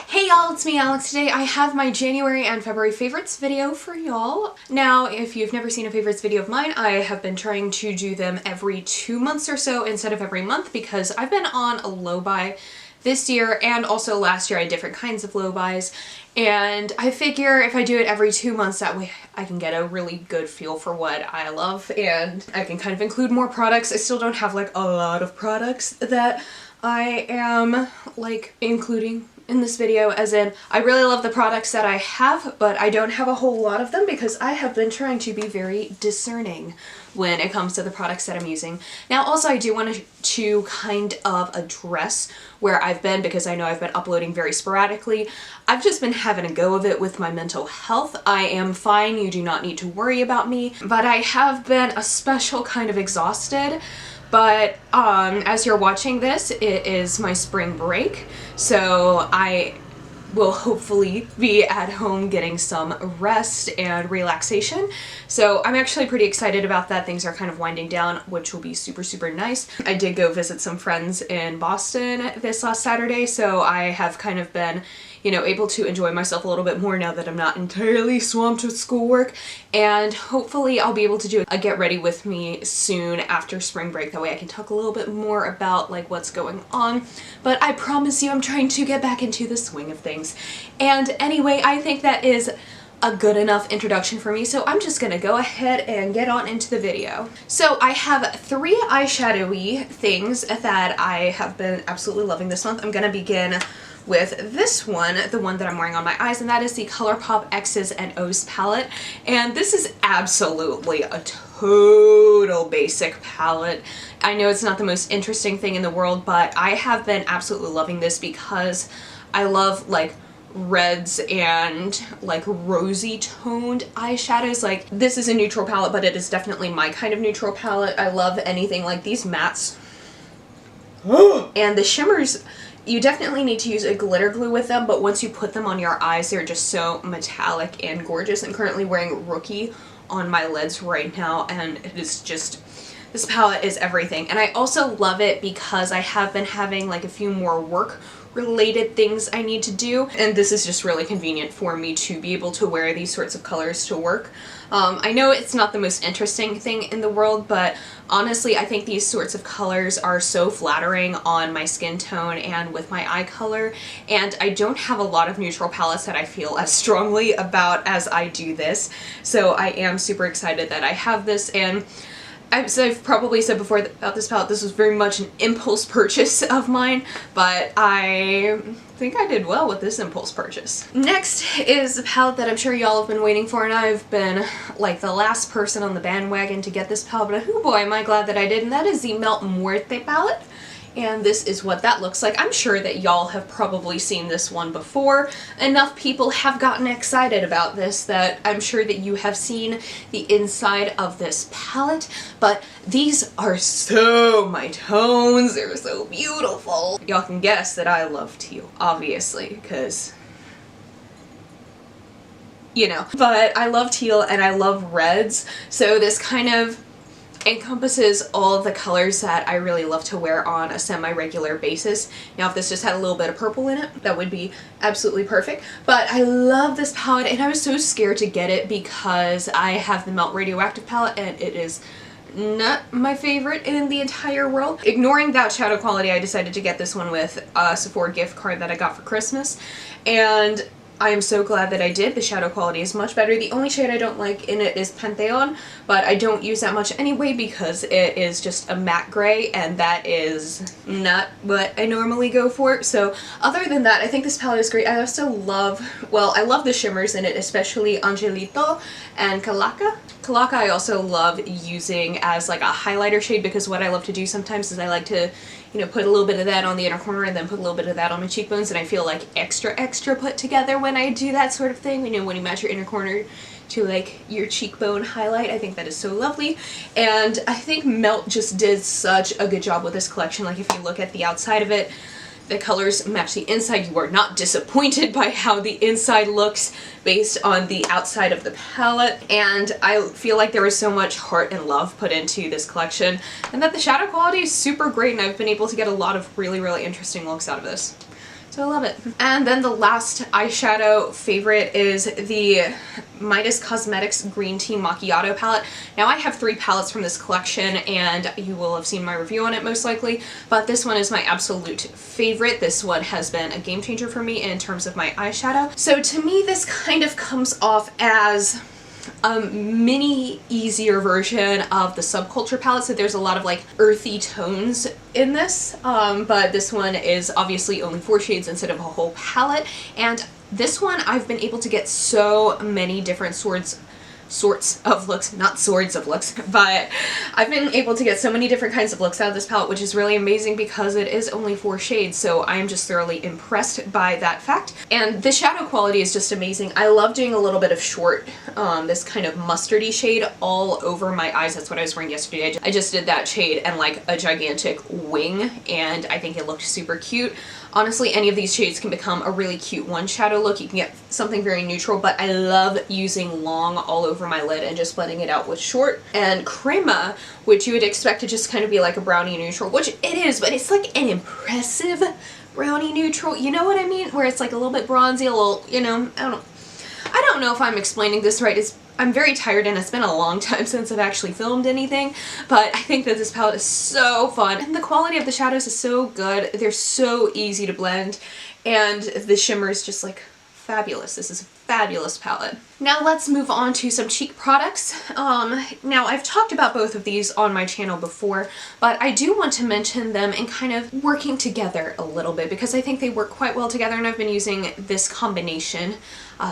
Hey y'all, it's me Alex. Today I have my January and February favorites video for y'all. Now, if you've never seen a favorites video of mine, I have been trying to do them every 2 months or so instead of every month because I've been on a low buy this year, and also last year I had different kinds of low buys, and I figure if I do it every 2 months, that way I can get a really good feel for what I love and I can kind of include more products. I still don't have like a lot of products that I am like including in this video, as in I really love the products that I have, but I don't have a whole lot of them because I have been trying to be very discerning when it comes to the products that I'm using. Now also I do want to kind of address where I've been, because I know I've been uploading very sporadically. I've just been having a go of it with my mental health. I am fine, you do not need to worry about me, but I have been a special kind of exhausted. But as you're watching this, it is my spring break, so I will hopefully be at home getting some rest and relaxation. So I'm actually pretty excited about that. Things are kind of winding down, which will be super, super nice. I did go visit some friends in Boston this last Saturday, so I have kind of been, you know, able to enjoy myself a little bit more now that I'm not entirely swamped with schoolwork, and hopefully I'll be able to do a get ready with me soon after spring break. That way I can talk a little bit more about like what's going on, but I promise you I'm trying to get back into the swing of things. And anyway, I think that is a good enough introduction for me, so I'm just gonna go ahead and get on into the video. So I have 3 eyeshadowy things that I have been absolutely loving this month. I'm gonna begin with this one, the one that I'm wearing on my eyes, and that is the Colourpop X's and O's palette. And this is absolutely a total basic palette. I know it's not the most interesting thing in the world, but I have been absolutely loving this because I love like reds and like rosy toned eyeshadows. Like, this is a neutral palette, but it is definitely my kind of neutral palette. I love anything like these mattes. And the shimmers, you definitely need to use a glitter glue with them, but once you put them on your eyes, they're just so metallic and gorgeous. I'm currently wearing Rookie on my lids right now, and it is just, this palette is everything. And I also love it because I have been having like a few more work related things I need to do, and this is just really convenient for me to be able to wear these sorts of colors to work. I know it's not the most interesting thing in the world, but honestly I think these sorts of colors are so flattering on my skin tone and with my eye color, and I don't have a lot of neutral palettes that I feel as strongly about as I do this, so I am super excited that I have this. And as I've probably said before about this palette, this was very much an impulse purchase of mine, but I think I did well with this impulse purchase. Next is a palette that I'm sure y'all have been waiting for, and I've been like the last person on the bandwagon to get this palette, but oh boy am I glad that I did, and that is the Melt Muerte palette. And this is what that looks like. I'm sure that y'all have probably seen this one before. Enough people have gotten excited about this that I'm sure that you have seen the inside of this palette, but these are so my tones. They're so beautiful. Y'all can guess that I love teal, obviously, because you know, but I love teal and I love reds, so this kind of encompasses all the colors that I really love to wear on a semi-regular basis. Now if this just had a little bit of purple in it, that would be absolutely perfect. But I love this palette, and I was so scared to get it because I have the Melt Radioactive palette and it is not my favorite in the entire world. Ignoring that shadow quality, I decided to get this one with a Sephora gift card that I got for Christmas, and I am so glad that I did. The shadow quality is much better. The only shade I don't like in it is Pantheon, but I don't use that much anyway because it is just a matte gray, and that is not what I normally go for. So other than that, I think this palette is great. I also love, well, I love the shimmers in it, especially Angelito and Calaca. Calaca I also love using as like a highlighter shade, because what I love to do sometimes is I like to, you know, put a little bit of that on the inner corner and then put a little bit of that on my cheekbones, and I feel like extra put together when I do that sort of thing. You know, when you match your inner corner to like your cheekbone highlight, I think that is so lovely. And I think Melt just did such a good job with this collection. Like, if you look at the outside of it, the colors match the inside. You are not disappointed by how the inside looks based on the outside of the palette, and I feel like there was so much heart and love put into this collection, and that the shadow quality is super great, and I've been able to get a lot of really interesting looks out of this. So I love it. And then the last eyeshadow favorite is the Midas Cosmetics Green Tea Macchiato palette. Now I have 3 palettes from this collection and you will have seen my review on it most likely, but this one is my absolute favorite. This one has been a game changer for me in terms of my eyeshadow. So to me this kind of comes off as a mini easier version of the Subculture palette, so there's a lot of like earthy tones in this, but this one is obviously only 4 shades instead of a whole palette, and this one I've been able to get so many different sorts of looks, not swords of looks, but I've been able to get so many different kinds of looks out of this palette, which is really amazing because it is only 4 shades, so I am just thoroughly impressed by that fact. And the shadow quality is just amazing. I love doing a little bit of short, this kind of mustardy shade all over my eyes. That's what I was wearing yesterday. I just did that shade and like a gigantic wing, and I think it looked super cute. Honestly, any of these shades can become a really cute one shadow look. You can get something very neutral, but I love using long all over my lid and just blending it out with short. And Crema, which you would expect to just kind of be like a brownie neutral, which it is, but it's like an impressive brownie neutral. You know what I mean? Where it's like a little bit bronzy, a little, you know, I don't know if I'm explaining this right. I'm very tired and it's been a long time since I've actually filmed anything, but I think that this palette is so fun and the quality of the shadows is so good. They're so easy to blend and the shimmer is just like fabulous. This is a fabulous palette. Now let's move on to some cheek products. Now I've talked about both of these on my channel before, but I do want to mention them and kind of working together a little bit because I think they work quite well together, and I've been using this combination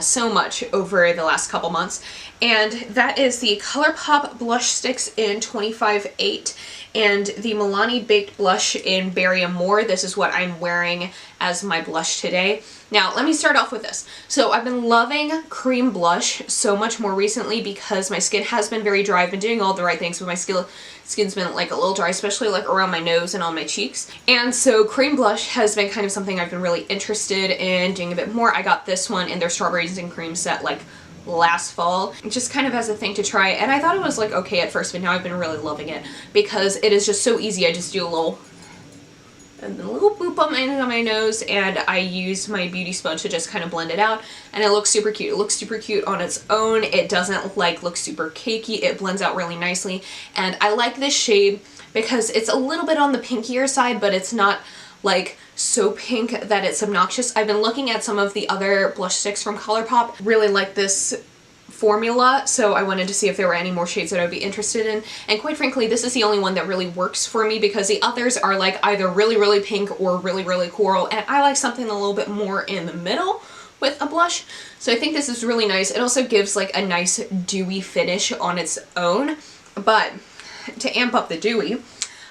so much over the last couple months, and that is the Colourpop blush sticks in 25-8 and the Milani Baked Blush in Berry Amore. This is what I'm wearing as my blush today. Now let me start off with this. So I've been loving cream blush so much more recently because my skin has been very dry. I've been doing all the right things, but my skin's been like a little dry, especially like around my nose and on my cheeks. And so cream blush has been kind of something I've been really interested in doing a bit more. I got this one in their Strawberries and Cream set like last fall, just kind of as a thing to try, and I thought it was like okay at first, but now I've been really loving it because it is just so easy. I just do a little and then a little boop on my nose, and I use my beauty sponge to just kind of blend it out, and it looks super cute. It looks super cute on its own. It doesn't like look super cakey. It blends out really nicely, and I like this shade because it's a little bit on the pinkier side, but it's not like so pink that it's obnoxious. I've been looking at some of the other blush sticks from Colourpop. Really like this formula, so I wanted to see if there were any more shades that I would be interested in, and quite frankly this is the only one that really works for me because the others are like either really pink or really coral, and I like something a little bit more in the middle with a blush. So I think this is really nice. It also gives like a nice dewy finish on its own, but to amp up the dewy,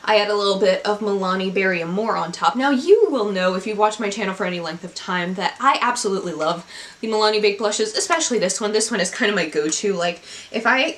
I add a little bit of Milani Berry Amore on top. Now you will know if you've watched my channel for any length of time that I absolutely love the Milani Baked blushes, especially this one. This one is kind of my go-to. Like if I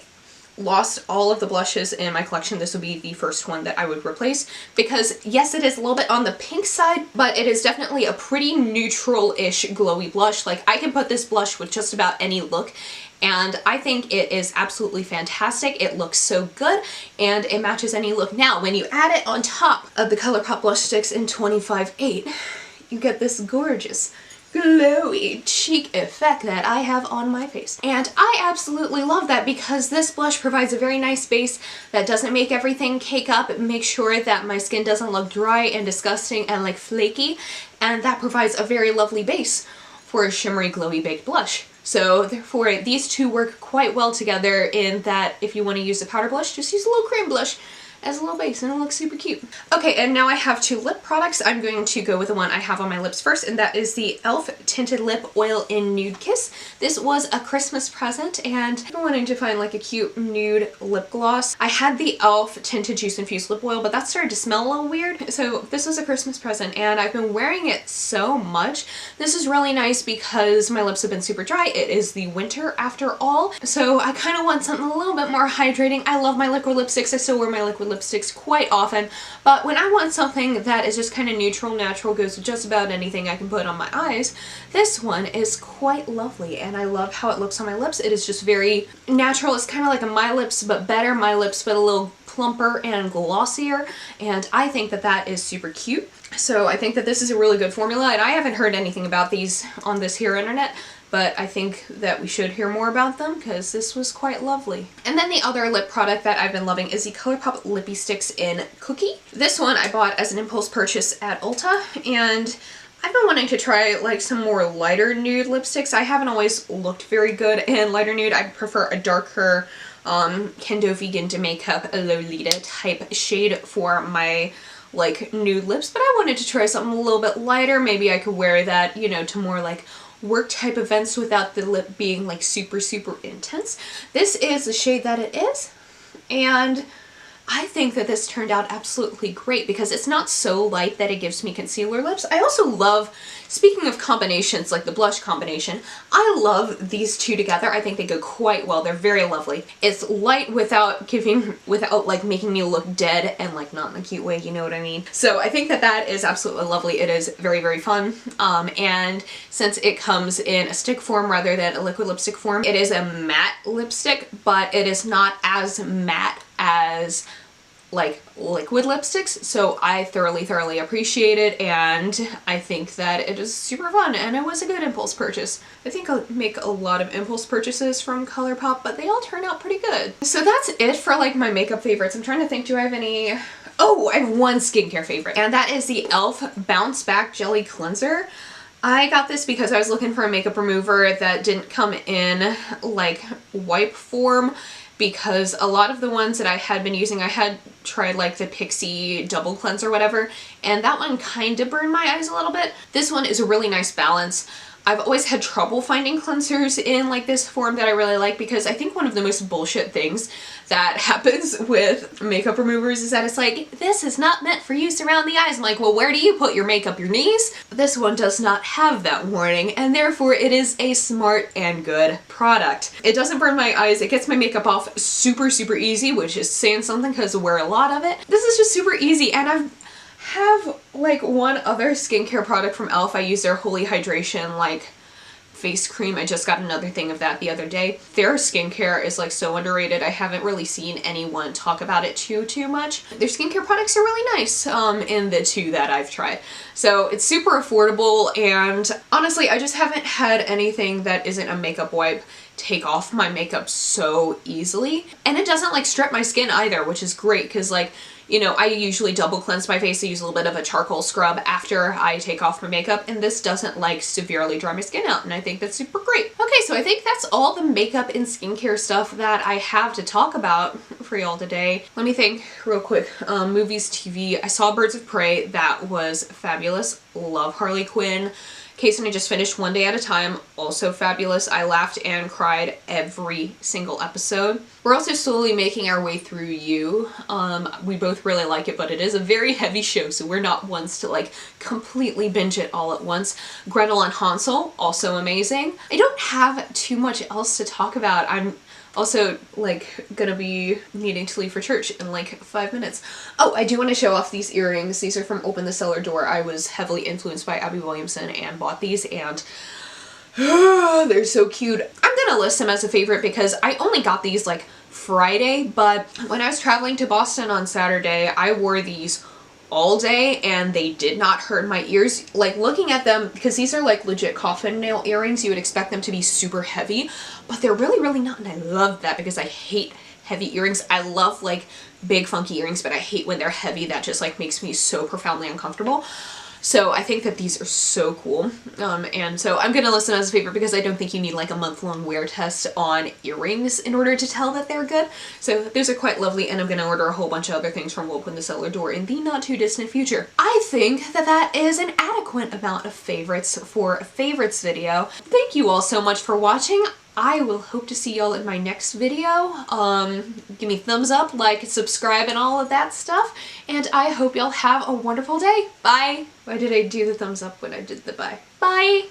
lost all of the blushes in my collection, this would be the first one that I would replace because yes, it is a little bit on the pink side, but it is definitely a pretty neutral-ish glowy blush. Like I can put this blush with just about any look, and I think it is absolutely fantastic. It looks so good and it matches any look. Now when you add it on top of the Colourpop blush sticks in 25-8, you get this gorgeous glowy cheek effect that I have on my face. And I absolutely love that because this blush provides a very nice base that doesn't make everything cake up. It makes sure that my skin doesn't look dry and disgusting and like flaky, and that provides a very lovely base for a shimmery glowy baked blush. So therefore these two work quite well together in that if you want to use a powder blush, just use a little cream blush as a little base and it looks super cute. Okay, and now I have 2 lip products. I'm going to go with the one I have on my lips first, and that is the e.l.f. Tinted Lip Oil in Nude Kiss. This was a Christmas present and I've been wanting to find like a cute nude lip gloss. I had the e.l.f. Tinted Juice Infused Lip Oil, but that started to smell a little weird, so this was a Christmas present and I've been wearing it so much. This is really nice because my lips have been super dry. It is the winter after all, so I kind of want something a little bit more hydrating. I love my liquid lipsticks. I still wear my liquid lipsticks quite often, but when I want something that is just kind of neutral, natural, goes with just about anything I can put on my eyes, this one is quite lovely and I love how it looks on my lips. It is just very natural. It's kind of like a My Lips but better My Lips, but a little plumper and glossier, and I think that that is super cute. So I think that this is a really good formula, and I haven't heard anything about these on this here internet, but I think that we should hear more about them because this was quite lovely. And then the other lip product that I've been loving is the Colourpop Lippy Sticks in Cookie. This one I bought as an impulse purchase at Ulta, and I've been wanting to try like some more lighter nude lipsticks. I haven't always looked very good in lighter nude. I prefer a darker Kendo Vegan to Makeup Lolita type shade for my like nude lips, but I wanted to try something a little bit lighter. Maybe I could wear that, you know, to more like work type events without the lip being like super intense. This is the shade that it is, and I think that this turned out absolutely great because it's not so light that it gives me concealer lips. I also love, speaking of combinations, like the blush combination, I love these two together. I think they go quite well. They're very lovely. It's light without like making me look dead and like not in a cute way, you know what I mean? So I think that that is absolutely lovely. It is very fun. And since it comes in a stick form rather than a liquid lipstick form, it is a matte lipstick, but it is not as matte as like liquid lipsticks, so I thoroughly appreciate it, and I think that it is super fun, and it was a good impulse purchase. I think I'll make a lot of impulse purchases from Colourpop, but they all turn out pretty good. So that's it for like my makeup favorites. I'm trying to think, do I have any? Oh, I have one skincare favorite, and that is the e.l.f. Bounce Back Jelly Cleanser. I got this because I was looking for a makeup remover that didn't come in like wipe form, because a lot of the ones that I had been using, I had tried like the Pixie Double Cleanse or whatever, and that one kind of burned my eyes a little bit. This one is a really nice balance. I've always had trouble finding cleansers in like this form that I really like, because I think one of the most bullshit things that happens with makeup removers is that it's like, this is not meant for use around the eyes. I'm like, well, where do you put your makeup? Your knees? This one does not have that warning, and therefore it is a smart and good product. It doesn't burn my eyes. It gets my makeup off super easy, which is saying something because I wear a lot of it. This is just super easy, and I have like one other skincare product from e.l.f. I use their Holy Hydration like face cream. I just got another thing of that the other day. Their skincare is like so underrated. I haven't really seen anyone talk about it too much. Their skincare products are really nice in the two that I've tried. So it's super affordable, and honestly I just haven't had anything that isn't a makeup wipe take off my makeup so easily. And it doesn't like strip my skin either, which is great because like, you know, I usually double cleanse my face. I use a little bit of a charcoal scrub after I take off my makeup, and this doesn't like severely dry my skin out, and I think that's super great. Okay, so I think that's all the makeup and skincare stuff that I have to talk about for y'all today. Let me think real quick. Movies, TV. I saw Birds of Prey. That was fabulous. Love Harley Quinn. Case and I just finished One Day at a Time, also fabulous. I laughed and cried every single episode. We're also slowly making our way through You. We both really like it, but it is a very heavy show, so we're not ones to like completely binge it all at once. Gretel and Hansel, also amazing. I don't have too much else to talk about. I'm also like gonna be needing to leave for church in like 5 minutes. Oh, I do want to show off these earrings. These are from Open the Cellar Door. I was heavily influenced by Abby Williamson and bought these, and they're so cute. I'm gonna list them as a favorite because I only got these like Friday, but when I was traveling to Boston on Saturday, I wore these all day and they did not hurt my ears. Like looking at them, because these are like legit coffin nail earrings, you would expect them to be super heavy, but they're really not, and I love that because I hate heavy earrings. I love like big funky earrings, but I hate when they're heavy. That just like makes me so profoundly uncomfortable. So I think that these are so cool, and so I'm gonna list them as a favorite because I don't think you need like a month-long wear test on earrings in order to tell that they're good. So those are quite lovely, and I'm gonna order a whole bunch of other things from Open the Cellar Door in the not too distant future. I think that that is an adequate amount of favorites for a favorites video. Thank you all so much for watching. I will hope to see y'all in my next video. Give me thumbs up, like, subscribe, and all of that stuff. And I hope y'all have a wonderful day. Bye. Why did I do the thumbs up when I did the bye? Bye.